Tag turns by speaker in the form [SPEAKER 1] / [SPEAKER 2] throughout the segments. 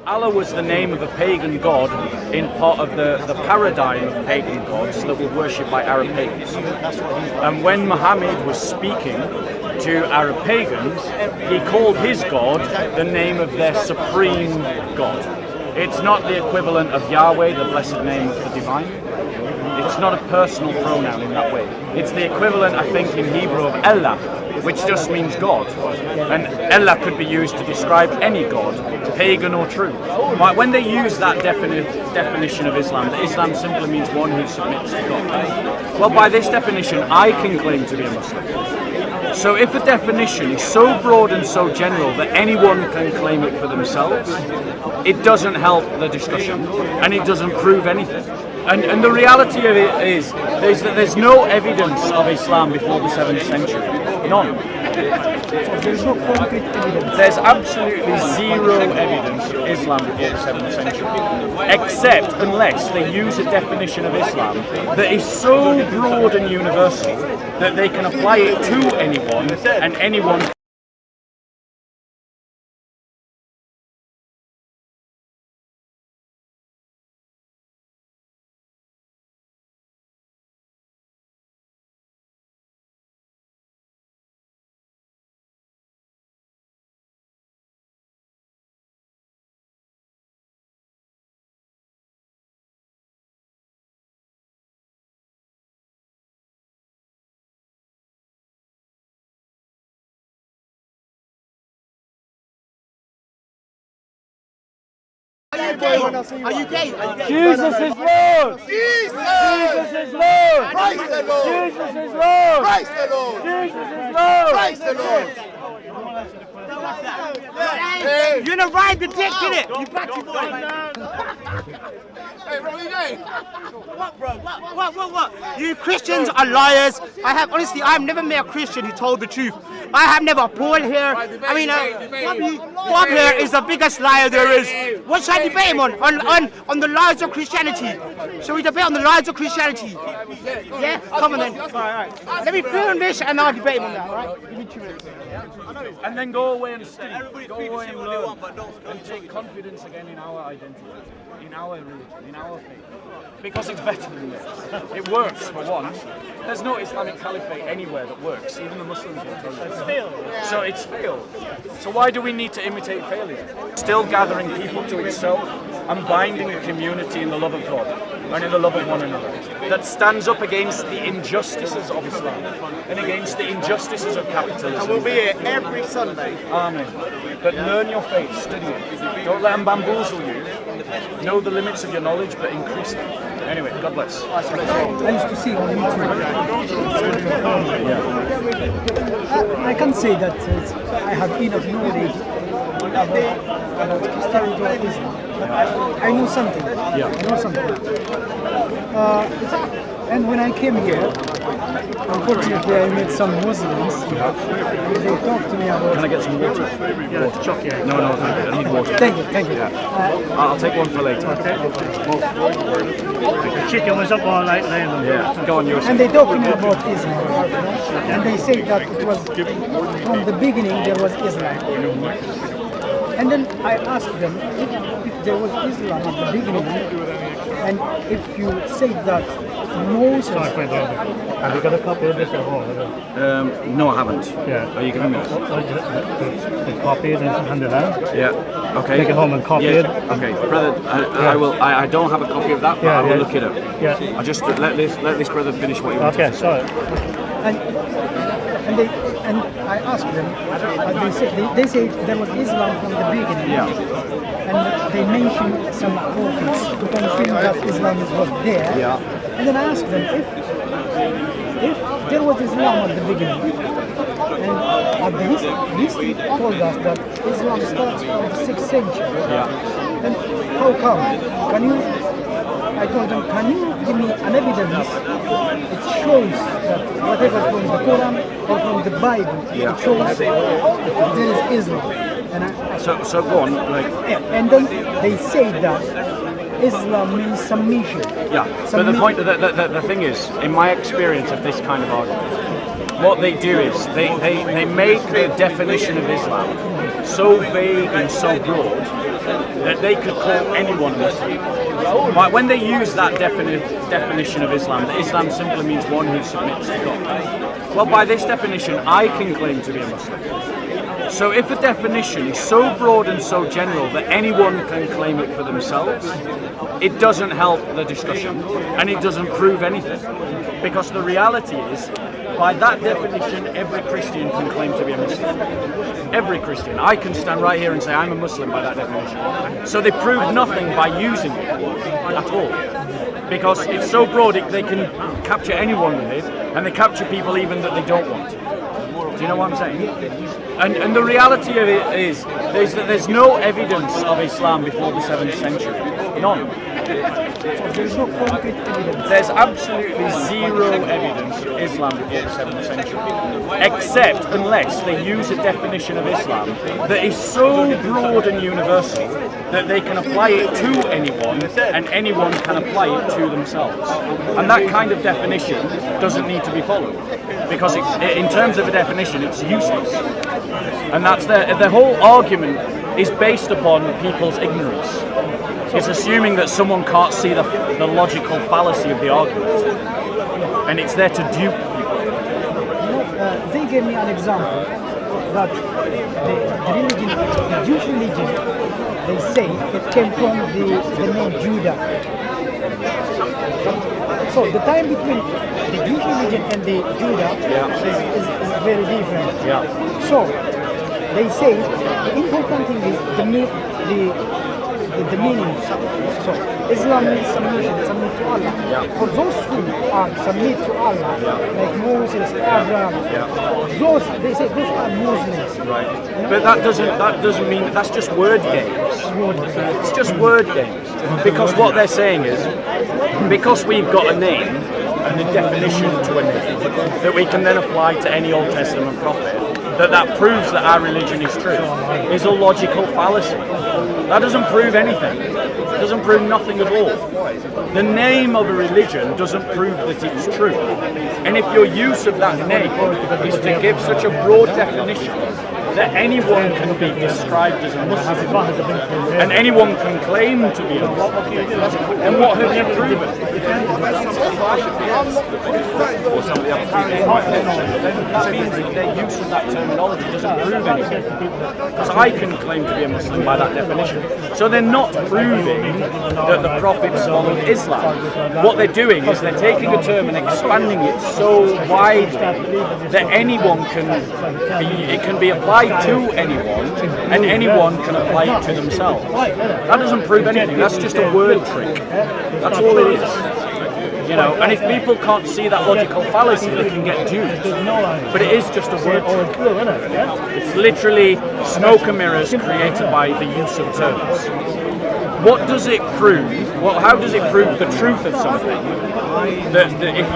[SPEAKER 1] Allah was the name of a pagan god in part of the paradigm of pagan gods that were worshipped by Arab pagans. And when Muhammad was speaking to Arab pagans, he called his god the name of their supreme god. It's not the equivalent of Yahweh, the blessed name of the divine. It's not a personal pronoun in that way. It's the equivalent, I think, in Hebrew of Allah, which just means God. And Allah could be used to describe any god, pagan or true. But when they use that definition of Islam, that Islam simply means one who submits to God. Well, by this definition, I can claim to be a Muslim. So if a definition is so broad and so general that anyone can claim it for themselves, it doesn't help the discussion and it doesn't prove anything. And the reality of it is there's no evidence of Islam before the 7th century. None.
[SPEAKER 2] There's no concrete evidence.
[SPEAKER 1] There's absolutely zero evidence of Islam before the 7th century, except unless they use a definition of Islam that is so broad and universal that they can apply it to anyone and anyone.
[SPEAKER 3] Are you gay?
[SPEAKER 1] Jesus is Lord!
[SPEAKER 3] Jesus!
[SPEAKER 1] Jesus is Lord!
[SPEAKER 3] Praise the Lord!
[SPEAKER 1] Jesus is Lord!
[SPEAKER 3] Praise the Lord!
[SPEAKER 1] Jesus is Lord!
[SPEAKER 3] Praise the Lord!
[SPEAKER 4] Hey, you're gonna ride the dick, innit? You got you, boy.
[SPEAKER 3] Hey, bro, what are you doing?
[SPEAKER 4] What, bro? What? You Christians are liars. I've never met a Christian who told the truth. I have never Paul here. I mean, Bob here is the biggest liar there is. What should I debate him on? On the lies of Christianity. Shall we debate on the lies of Christianity? Yeah? Come on then. All right. Let me film this and I'll debate him on that, all right? Give me 2 minutes.
[SPEAKER 1] And then go away and study. Go away and learn. And take confidence again in our identity, in our religion, in our faith. Because it's better than this. It works, for one. There's no Islamic caliphate anywhere that works. Even the Muslims will tell you. It's failed. So it's failed. So why do we need to imitate failure? Still gathering people to itself and binding a community in the love of God and in the love of one another that stands up against the injustices of Islam and against the injustices of capitalism.
[SPEAKER 3] And we'll be here every Sunday.
[SPEAKER 1] Amen. But learn your faith, study it. Don't let them bamboozle you. Know the limits of your knowledge, but increase them. Anyway, God bless.
[SPEAKER 2] I used to see on YouTube. I can't say that I have enough knowledge about Christianity or Islam, but I know something.
[SPEAKER 1] Yeah.
[SPEAKER 2] I know something. And when I came here, unfortunately I met some Muslims. They talked to me about...
[SPEAKER 1] Can I get some water?
[SPEAKER 5] Yeah, chocolate.
[SPEAKER 1] No, thank you. I need water.
[SPEAKER 2] Thank you.
[SPEAKER 1] Yeah. I'll take one for later.
[SPEAKER 5] Okay. The chicken was up all night laying them.
[SPEAKER 1] Yeah, go on, you were
[SPEAKER 2] And
[SPEAKER 1] saying.
[SPEAKER 2] they talked to me about Islam, and they say that it was from the beginning there was Islam. And then I asked them if there was Islam at the beginning, and if you say that Moses...
[SPEAKER 5] Have you got a copy of this at home?
[SPEAKER 1] No, I haven't.
[SPEAKER 5] Yeah.
[SPEAKER 1] Are you giving me this?
[SPEAKER 5] The copy and hand it out.
[SPEAKER 1] Yeah. Okay.
[SPEAKER 5] Take it home and copy it.
[SPEAKER 1] Okay, brother. I will. I don't have a copy of that, but I will look it up.
[SPEAKER 5] Yeah.
[SPEAKER 1] I just let this brother finish what he wants.
[SPEAKER 5] Okay, sorry.
[SPEAKER 2] And I asked them, they say there was Islam from the beginning.
[SPEAKER 1] Yeah.
[SPEAKER 2] And they mentioned some prophets to confirm that Islam was there.
[SPEAKER 1] Yeah.
[SPEAKER 2] And then I asked them if there was Islam at the beginning, and the history told us that Islam starts from the 6th century.
[SPEAKER 1] Yeah.
[SPEAKER 2] Then how come? I told them, can you give me an evidence? It shows that whatever from the Quran or from the Bible,
[SPEAKER 1] Yeah.
[SPEAKER 2] it shows there is Islam. And
[SPEAKER 1] So go on. Like.
[SPEAKER 2] and then they say that Islam means submission.
[SPEAKER 1] Yeah. But the point, the thing is, in my experience of this kind of argument, what they do is they make the definition of Islam so vague and so broad that they could call anyone Muslim. But when they use that definition of Islam, that Islam simply means one who submits to God. Well, by this definition, I can claim to be a Muslim. So if a definition is so broad and so general that anyone can claim it for themselves, it doesn't help the discussion and it doesn't prove anything. Because the reality is, by that definition, every Christian can claim to be a Muslim. Every Christian. I can stand right here and say I'm a Muslim by that definition. So they prove nothing by using it at all. Because it's so broad, they can capture anyone with it, and they capture people even that they don't want. Do you know what I'm saying? And the reality of it is that there's no evidence of Islam before the 7th century. None.
[SPEAKER 2] There's no concrete evidence.
[SPEAKER 1] There's absolutely zero evidence of Islam before the 7th century, except unless they use a definition of Islam that is so broad and universal that they can apply it to anyone and anyone can apply it to themselves. And that kind of definition doesn't need to be followed, because in terms of a definition, it's useless. And that's the whole argument is based upon people's ignorance. It's assuming that someone can't see the logical fallacy of the argument, and it's there to dupe people.
[SPEAKER 2] They gave me an example that the religion, the Jewish religion, they say it came from the name Judah. So the time between the Jewish religion and the Judah is very different.
[SPEAKER 1] Yeah.
[SPEAKER 2] So they say the important thing is the meaning. So Islam means submission to Allah. For those who are submit to Allah, like Moses, Abraham, those they say those are Muslims.
[SPEAKER 1] Right. But that doesn't mean that's just word games. It's just word games. Because what they're saying is, because we've got a name and a definition to a name that we can then apply to any Old Testament prophet, that proves that our religion is true, is a logical fallacy. That doesn't prove anything. It doesn't prove nothing at all. The name of a religion doesn't prove that it's true. And if your use of that name is to give such a broad definition that anyone can be described as a Muslim and anyone can claim to be a Muslim, then what have you proven? That means that their use of that terminology doesn't prove anything. Because I can claim to be a Muslim by that definition. So they're not proving that the prophets followed Islam. What they're doing is they're taking a term and expanding it so widely that anyone it can be applied to anyone, and anyone can apply it to themselves. That doesn't prove anything. That's just a word trick. That's all it is. You know, and if people can't see that logical fallacy, they can get duped. But it is just a word trick. It's literally smoke and mirrors created by the use of terms. What does it prove? How does it prove the truth of something? That if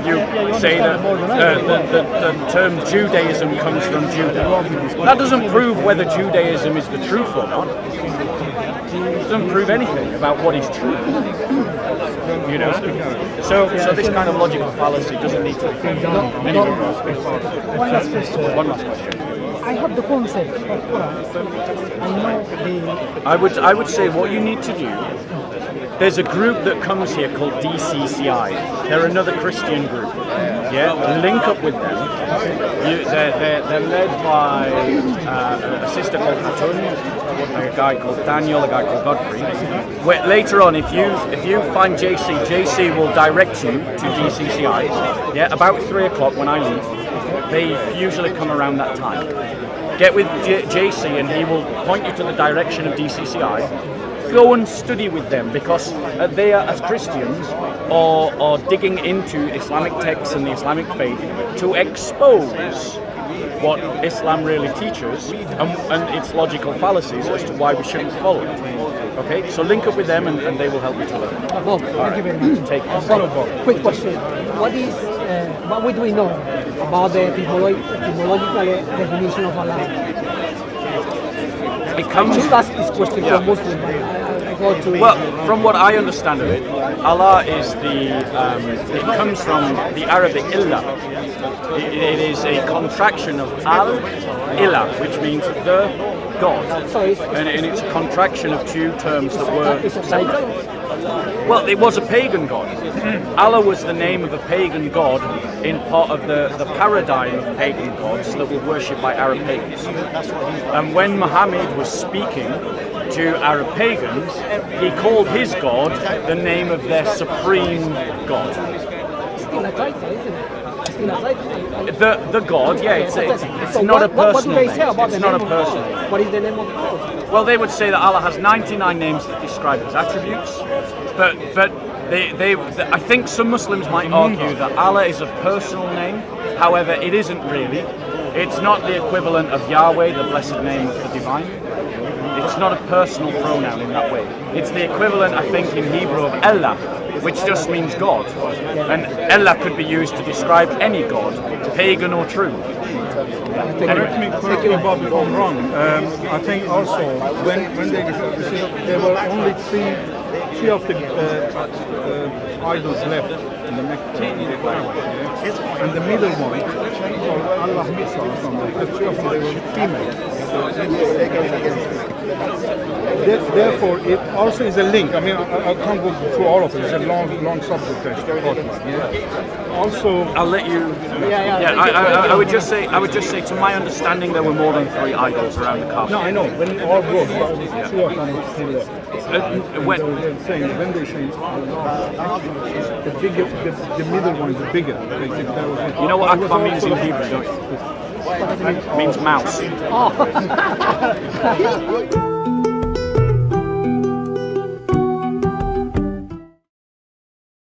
[SPEAKER 1] you say that the term Judaism comes from Judah, that doesn't prove whether Judaism is the truth or not. It doesn't prove anything about what is true. You know, so this kind of logical fallacy doesn't need to be anywhere else.
[SPEAKER 2] One last question.
[SPEAKER 1] One last question.
[SPEAKER 2] I have the concept of Quran. I know the.
[SPEAKER 1] I would say what you need to do. There's a group that comes here called DCCI. They're another Christian group. Yeah, link up with them. They're led by a sister called Hatun, a guy called Daniel, a guy called Godfrey. Later on, if you find JC will direct you to DCCI. Yeah, about 3 o'clock when I leave. They usually come around that time. Get with JC and he will point you to the direction of DCCI. Go and study with them, because they are, as Christians, are digging into Islamic texts and the Islamic faith to expose what Islam really teaches and its logical fallacies as to why we shouldn't follow it. Okay, so link up with them and they will help you to learn.
[SPEAKER 2] Bob, thank you very much.
[SPEAKER 1] Take care.
[SPEAKER 2] Quick question. What do we know about the etymological definition of Allah?
[SPEAKER 1] It comes.
[SPEAKER 2] Just ask this question to a Muslim.
[SPEAKER 1] Well, from what I understand of it, Allah is it comes from the Arabic illah. It is a contraction of al-ilah, which means the God, and it's a contraction of two terms that were separate. Well, it was a pagan god. Allah was the name of a pagan god in part of the paradigm of pagan gods that were worshipped by Arab pagans. And when Muhammad was speaking to Arab pagans, he called his god the name of their supreme god. The god, yeah, it's not a personal name. It's not a personal name.
[SPEAKER 6] What is the name of the god?
[SPEAKER 1] Well, they would say that Allah has 99 names that describe his attributes, but I think some Muslims might argue that Allah is a personal name. However, it isn't really. It's not the equivalent of Yahweh, the blessed name of the divine. It's not a personal pronoun in that way. It's the equivalent, I think, in Hebrew of Allah, which just means God. And Allah could be used to describe any god, pagan or true.
[SPEAKER 7] Correct me Bob, if I'm wrong. I think also when there were only three of the idols left in the Mecca, and the middle one called Allah Misa or something. The three of them, they were female. Therefore, it also is a link. I mean, I can't go through all of it. It's a long subject. Also,
[SPEAKER 1] I'll let you. I would just say, to my understanding, there were more than 3 idols around the Kaaba.
[SPEAKER 7] no, I know. When it all broke, two of them were still left.
[SPEAKER 1] When
[SPEAKER 7] When they say the bigger, the middle one, the bigger. That was it.
[SPEAKER 1] you know what Akbar means in Hebrew, don't you? It means mouse.